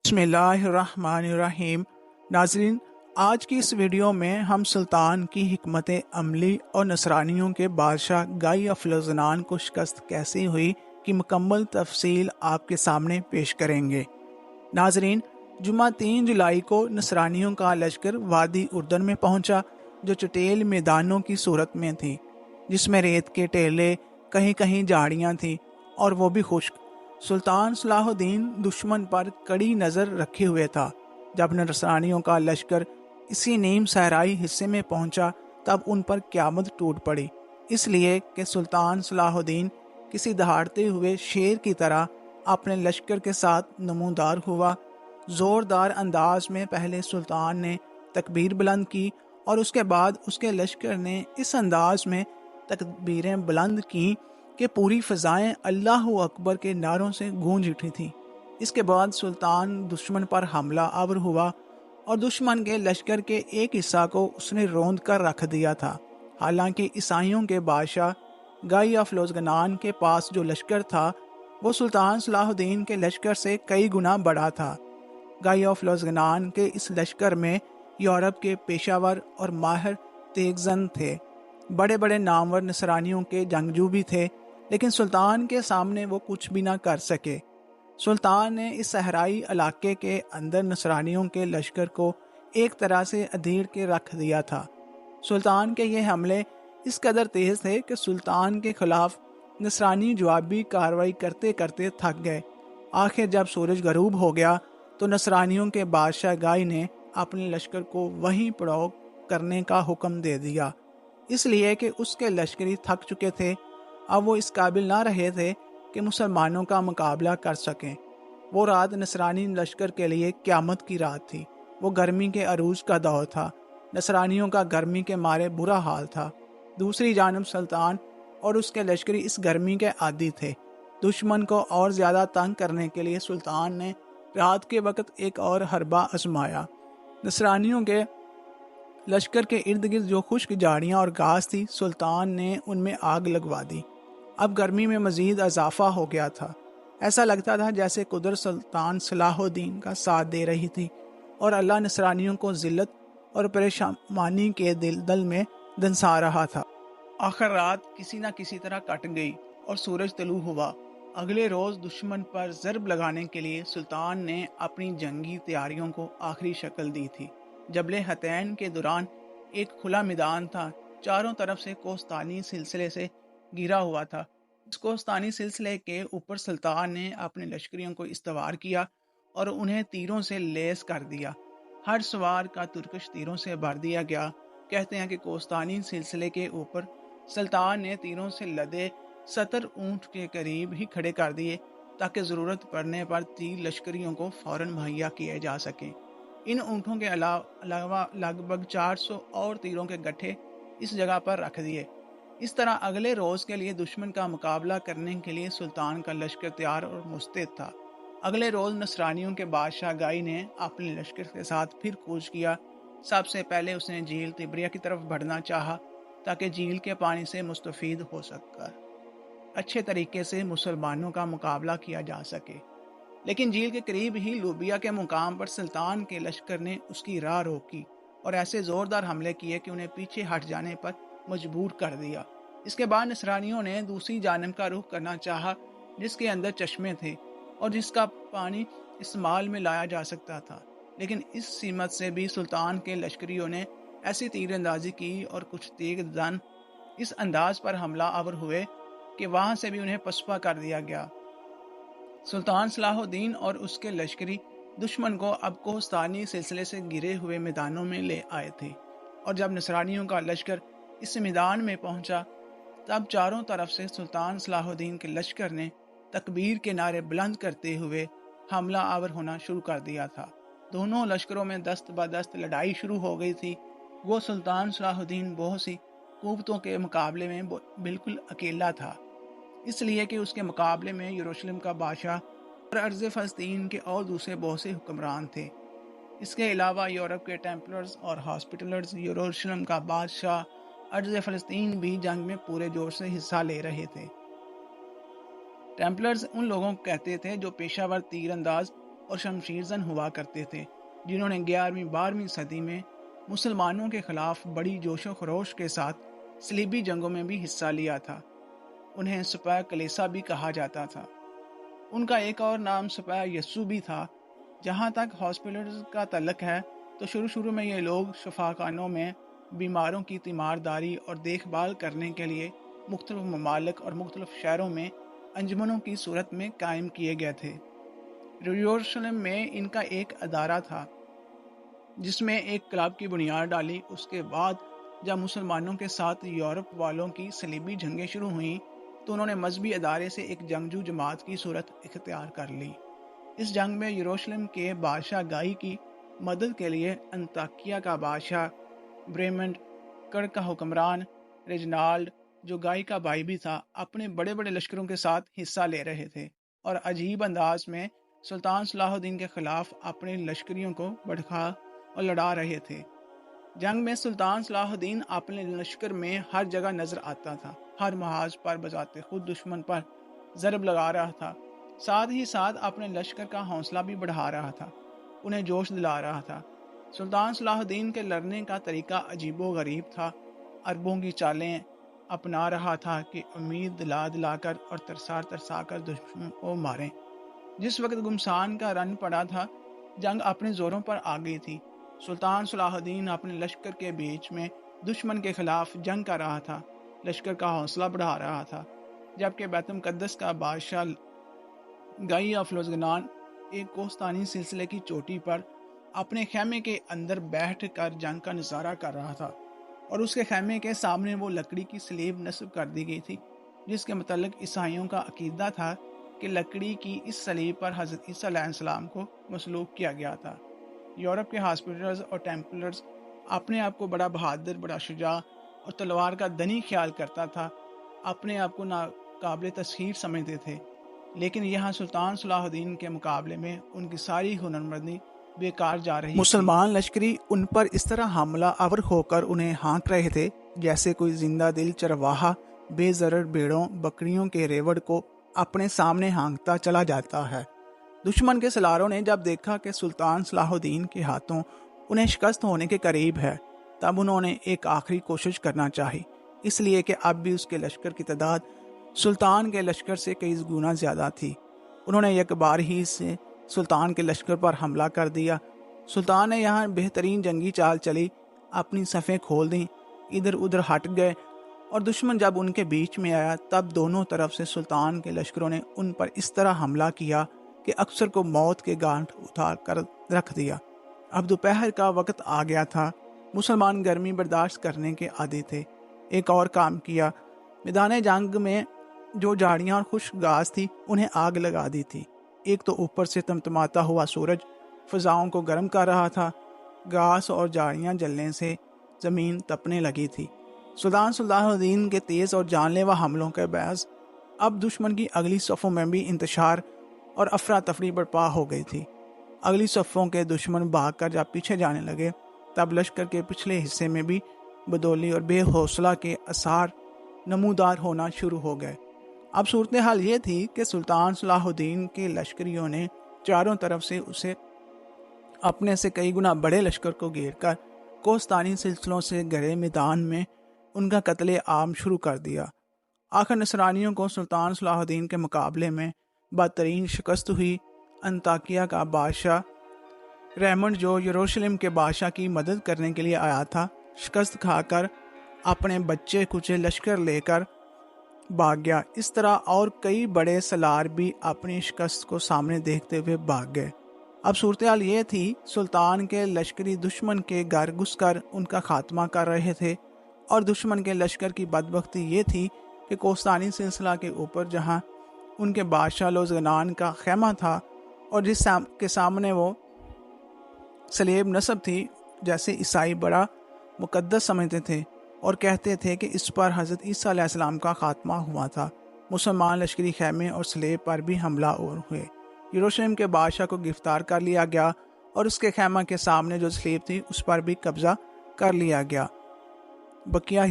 بسم اللہ الرحمن الرحیم۔ ناظرین، آج کی اس ویڈیو میں ہم سلطان کی حکمت عملی اور نصرانیوں کے بادشاہ گائی آف لوزنان کو شکست کیسے ہوئی کی مکمل تفصیل آپ کے سامنے پیش کریں گے۔ ناظرین، جمعہ 3 جولائی کو نصرانیوں کا لشکر وادی اردن میں پہنچا، جو چٹیل میدانوں کی صورت میں تھی، جس میں ریت کے ٹیلے، کہیں کہیں جھاڑیاں تھیں اور وہ بھی خشک۔ سلطان صلاح الدین دشمن پر کڑی نظر رکھے ہوئے تھا۔ جب نصرانیوں کا لشکر اسی نیم صحرائی حصے میں پہنچا، تب ان پر قیامت ٹوٹ پڑی، اس لیے کہ سلطان صلاح الدین کسی دہاڑتے ہوئے شیر کی طرح اپنے لشکر کے ساتھ نمودار ہوا۔ زوردار انداز میں پہلے سلطان نے تکبیر بلند کی اور اس کے بعد اس کے لشکر نے اس انداز میں تکبیریں بلند کی کہ پوری فضائیں اللہ اکبر کے نعروں سے گونج اٹھی تھیں۔ اس کے بعد سلطان دشمن پر حملہ آور ہوا اور دشمن کے لشکر کے ایک حصہ کو اس نے روند کر رکھ دیا تھا۔ حالانکہ عیسائیوں کے بادشاہ گائی آف لوزگنان کے پاس جو لشکر تھا، وہ سلطان صلاح الدین کے لشکر سے کئی گنا بڑا تھا۔ گائی آف لوزگنان کے اس لشکر میں یورپ کے پیشہ ور اور ماہر تیز زن تھے۔ بڑے بڑے نامور نصرانیوں کے جنگجو بھی تھے، لیکن سلطان کے سامنے وہ کچھ بھی نہ کر سکے۔ سلطان نے اس صحرائی علاقے کے اندر نصرانیوں کے لشکر کو ایک طرح سے ادھیڑ کے رکھ دیا تھا۔ سلطان کے یہ حملے اس قدر تیز تھے کہ سلطان کے خلاف نصرانی جوابی کارروائی کرتے کرتے تھک گئے۔ آخر جب سورج غروب ہو گیا تو نصرانیوں کے بادشاہ گائی نے اپنے لشکر کو وہیں پڑاؤ کرنے کا حکم دے دیا، اس لیے کہ اس کے لشکری تھک چکے تھے۔ اب وہ اس قابل نہ رہے تھے کہ مسلمانوں کا مقابلہ کر سکیں۔ وہ رات نصرانی لشکر کے لیے قیامت کی رات تھی۔ وہ گرمی کے عروج کا دور تھا۔ نصرانیوں کا گرمی کے مارے برا حال تھا۔ دوسری جانب سلطان اور اس کے لشکری اس گرمی کے عادی تھے۔ دشمن کو اور زیادہ تنگ کرنے کے لیے سلطان نے رات کے وقت ایک اور حربہ آزمایا۔ نصرانیوں کے لشکر کے ارد گرد جو خشک جھاڑیاں اور گھاس تھی، سلطان نے ان میں آگ لگوا دی۔ اب گرمی میں مزید اضافہ ہو گیا تھا۔ ایسا لگتا تھا جیسے قدرت سلطان صلاح الدین کا ساتھ دے رہی تھی اور اللہ نصرانیوں کو ذلت اور پریشانی کے دل میں دنسا رہا تھا۔ آخر رات کسی نہ کسی طرح کٹ گئی اور سورج طلوع ہوا۔ اگلے روز دشمن پر ضرب لگانے کے لیے سلطان نے اپنی جنگی تیاریوں کو آخری شکل دی تھی۔ جبل حتین کے دوران ایک کھلا میدان تھا، چاروں طرف سے کوہستانی سلسلے سے گھرا ہوا تھا۔ اس کوہستانی سلسلے کے اوپر سلطان نے اپنے لشکریوں کو استوار کیا اور انہیں تیروں سے لیس کر دیا۔ ہر سوار کا ترکش تیروں سے بھر دیا گیا۔ کہتے ہیں کہ کوہستانی سلسلے کے اوپر سلطان نے تیروں سے لدے 70 اونٹ کے قریب ہی کھڑے کر دیے، تاکہ ضرورت پڑنے پر تیر لشکریوں کو فوراً مہیا کیے جا سکیں۔ ان اونٹوں کے علاوہ لگ بھگ 400 اور تیروں کے گٹھے اس جگہ پر رکھ دیے۔ اس طرح اگلے روز کے لیے دشمن کا مقابلہ کرنے کے لیے سلطان کا لشکر تیار اور مستعد تھا۔ اگلے روز نصرانیوں کے بادشاہ گائی نے اپنے لشکر کے ساتھ پھر کوچ کیا۔ سب سے پہلے اس نے جھیل تبریہ کی طرف بڑھنا چاہا، تاکہ جھیل کے پانی سے مستفید ہو سکر اچھے طریقے سے مسلمانوں کا مقابلہ کیا جا سکے۔ لیکن جھیل کے قریب ہی لوبیا کے مقام پر سلطان کے لشکر نے اس کی راہ روکی اور ایسے زوردار حملے کیے کہ انہیں پیچھے ہٹ جانے پر مجبور کر دیا۔ اس کے بعد نصرانیوں نے دوسری جانب کا رخ کرنا چاہا، جس کے اندر چشمے تھے اور جس کا پانی استعمال میں لایا جا سکتا تھا۔ لیکن اس سمت سے بھی سلطان کے لشکریوں نے ایسی تیر اندازی کی اور کچھ تیز زن اس انداز پر حملہ آور ہوئے کہ وہاں سے بھی انہیں پسپا کر دیا گیا۔ سلطان صلاح الدین اور اس کے لشکری دشمن کو اب کوہستانی سلسلے سے گرے ہوئے میدانوں میں لے آئے تھے، اور جب نصرانیوں کا لشکر اس میدان میں پہنچا، تب چاروں طرف سے سلطان صلاح الدین کے لشکر نے تکبیر کے نعرے بلند کرتے ہوئے حملہ آور ہونا شروع کر دیا تھا۔ دونوں لشکروں میں دست بدست لڑائی شروع ہو گئی تھی۔ وہ سلطان صلاح الدین بہت سی قوتوں کے مقابلے میں بالکل اکیلا تھا، اس لیے کہ اس کے مقابلے میں یروشلم کا بادشاہ اور ارض فلسطین کے اور دوسرے بہت سے حکمران تھے۔ اس کے علاوہ یورپ کے ٹیمپلرز اور ہاسپٹلرز، یروشلم کا بادشاہ، ارض فلسطین بھی جنگ میں پورے جوش سے حصہ لے رہے تھے۔ ٹیمپلرز ان لوگوں کو کہتے تھے جو پیشہ ور تیر انداز اور شمشیر زن ہوا کرتے تھے، جنہوں نے 11ویں-12ویں صدی میں مسلمانوں کے خلاف بڑی جوش و خروش کے ساتھ صلیبی جنگوں میں بھی حصہ لیا تھا۔ انہیں سپاہ کلیسا بھی کہا جاتا تھا۔ ان کا ایک اور نام سپاہ یسوع بھی تھا۔ جہاں تک ہاسپٹلز کا تعلق ہے تو شروع میں یہ لوگ شفاخانوں میں بیماروں کی تیمارداری اور دیکھ بھال کرنے کے لیے مختلف ممالک اور مختلف شہروں میں انجمنوں کی صورت میں قائم کیے گئے تھے۔ یروشلم میں ان کا ایک ادارہ تھا جس میں ایک کلب کی بنیاد ڈالی۔ اس کے بعد جب مسلمانوں کے ساتھ یورپ والوں کی صلیبی جنگیں شروع ہوئیں تو انہوں نے مذہبی ادارے سے ایک جنگجو جماعت کی صورت اختیار کر لی۔ اس جنگ میں یروشلم کے بادشاہ گائی کی مدد کے لیے انطاکیہ کا بادشاہ بریمنڈ، کڑ کا حکمران ریجنالڈ جو گائی کا بھائی بھی تھا، اپنے بڑے بڑے لشکروں کے ساتھ حصہ لے رہے تھے اور عجیب انداز میں سلطان صلاح الدین کے خلاف اپنے لشکریوں کو بھڑکا اور لڑا رہے تھے۔ جنگ میں سلطان صلاح الدین اپنے لشکر میں ہر جگہ نظر آتا تھا، ہر محاذ پر بذات خود دشمن پر ضرب لگا رہا تھا، ساتھ ہی ساتھ اپنے لشکر کا حوصلہ بھی بڑھا رہا تھا، انہیں جوش دلا رہا تھا۔ سلطان صلاح الدین کے لڑنے کا طریقہ عجیب و غریب تھا، عربوں کی چالیں اپنا رہا تھا کہ امید دلا کر اور ترسا کر دشمن کو ماریں۔ جس وقت گمسان کا رن پڑا تھا، جنگ اپنے زوروں پر آ گئی تھی۔ سلطان صلاح الدین اپنے لشکر کے بیچ میں دشمن کے خلاف جنگ کر رہا تھا، لشکر کا حوصلہ بڑھا رہا تھا، جبکہ بیت المقدس کا بادشاہ گائی آف لوزگنان ایک کوہستانی سلسلے کی چوٹی پر اپنے خیمے کے اندر بیٹھ کر جنگ کا نظارہ کر رہا تھا، اور اس کے خیمے کے سامنے وہ لکڑی کی سلیب نصب کر دی گئی تھی جس کے متعلق عیسائیوں کا عقیدہ تھا کہ لکڑی کی اس سلیب پر حضرت عیسیٰ علیہ السلام کو مسلوب کیا گیا تھا۔ یورپ کے ہاسپٹلرز اور ٹیمپلرز اپنے آپ کو بڑا بہادر، بڑا شجاع اور تلوار کا دنی خیال کرتا تھا، اپنے آپ کو ناقابل تسخیر سمجھتے تھے، لیکن یہاں سلطان صلاح الدین کے مقابلے میں ان کی ساری ہنرمندی بیکار جا رہی تھی۔ مسلمان لشکری ان پر اس طرح حملہ آور ہو کر انہیں ہانک رہے تھے جیسے کوئی زندہ دل چرواہا بے ضرر بھیڑوں بکریوں کے ریوڑ کو اپنے سامنے ہانکتا چلا جاتا ہے۔ دشمن کے سلاروں نے جب دیکھا کہ سلطان صلاح الدین کے ہاتھوں انہیں شکست ہونے کے قریب ہے، تب انہوں نے ایک آخری کوشش کرنا چاہی، اس لیے کہ اب بھی اس کے لشکر کی تعداد سلطان کے لشکر سے کئی گنا زیادہ تھی۔ انہوں نے یک بار ہی سے سلطان کے لشکر پر حملہ کر دیا۔ سلطان نے یہاں بہترین جنگی چال چلی، اپنی صفیں کھول دیں، ادھر ادھر ہٹ گئے، اور دشمن جب ان کے بیچ میں آیا تب دونوں طرف سے سلطان کے لشکروں نے ان پر اس طرح حملہ کیا کہ اکثر کو موت کے گانٹ اٹھا کر رکھ دیا۔ اب دوپہر کا وقت آ گیا تھا، مسلمان گرمی برداشت کرنے کے عادی تھے۔ ایک اور کام کیا، میدان جنگ میں جو جھاڑیاں اور خشک گھاس تھی انہیں آگ لگا دی تھی۔ ایک تو اوپر سے تمتماتا ہوا سورج فضاؤں کو گرم کر رہا تھا، گھاس اور جھاڑیاں جلنے سے زمین تپنے لگی تھی۔ سلطان صلاح الدین کے تیز اور جان لیوا حملوں کے باعث اب دشمن کی اگلی صفوں میں بھی انتشار اور افراتفری برپا ہو گئی تھی۔ اگلی صفوں کے دشمن بھاگ کر جب پیچھے جانے لگے تب لشکر کے پچھلے حصے میں بھی بدولی اور بے حوصلہ کے آثار نمودار ہونا شروع ہو گئے۔ اب صورتحال یہ تھی کہ سلطان صلاح الدین کے لشکریوں نے چاروں طرف سے اسے اپنے سے کئی گنا بڑے لشکر کو گھیر کر کوہستانی سلسلوں سے گھرے میدان میں ان کا قتل عام شروع کر دیا۔ آخر نصرانیوں کو سلطان صلاح الدین کے مقابلے میں بدترین شکست ہوئی۔ انطاکیہ کا بادشاہ ریمنڈ جو یروشلم کے بادشاہ کی مدد کرنے کے لیے آیا تھا، شکست کھا کر اپنے بچے کچے لشکر لے کر بھاگ گیا۔ اس طرح اور کئی بڑے سلار بھی اپنی شکست کو سامنے دیکھتے ہوئے بھاگ گئے۔ اب صورتحال یہ تھی، سلطان کے لشکری دشمن کے گھر گھس کر ان کا خاتمہ کر رہے تھے، اور دشمن کے لشکر کی بدبختی یہ تھی کہ کوہستانی سلسلہ کے اوپر جہاں ان کے بادشاہ لوزگنان کا خیمہ تھا اور جس کے سامنے وہ سلیب نصب تھی، جیسے عیسائی بڑا مقدس سمجھتے تھے اور کہتے تھے کہ اس پر حضرت عیسیٰ علیہ السلام کا خاتمہ ہوا تھا، مسلمان لشکری خیمے اور سلیب پر بھی حملہ اور ہوئے۔ یروشلم کے بادشاہ کو گرفتار کر لیا گیا اور اس کے خیمہ کے سامنے جو سلیب تھی اس پر بھی قبضہ کر لیا گیا۔ بقیہ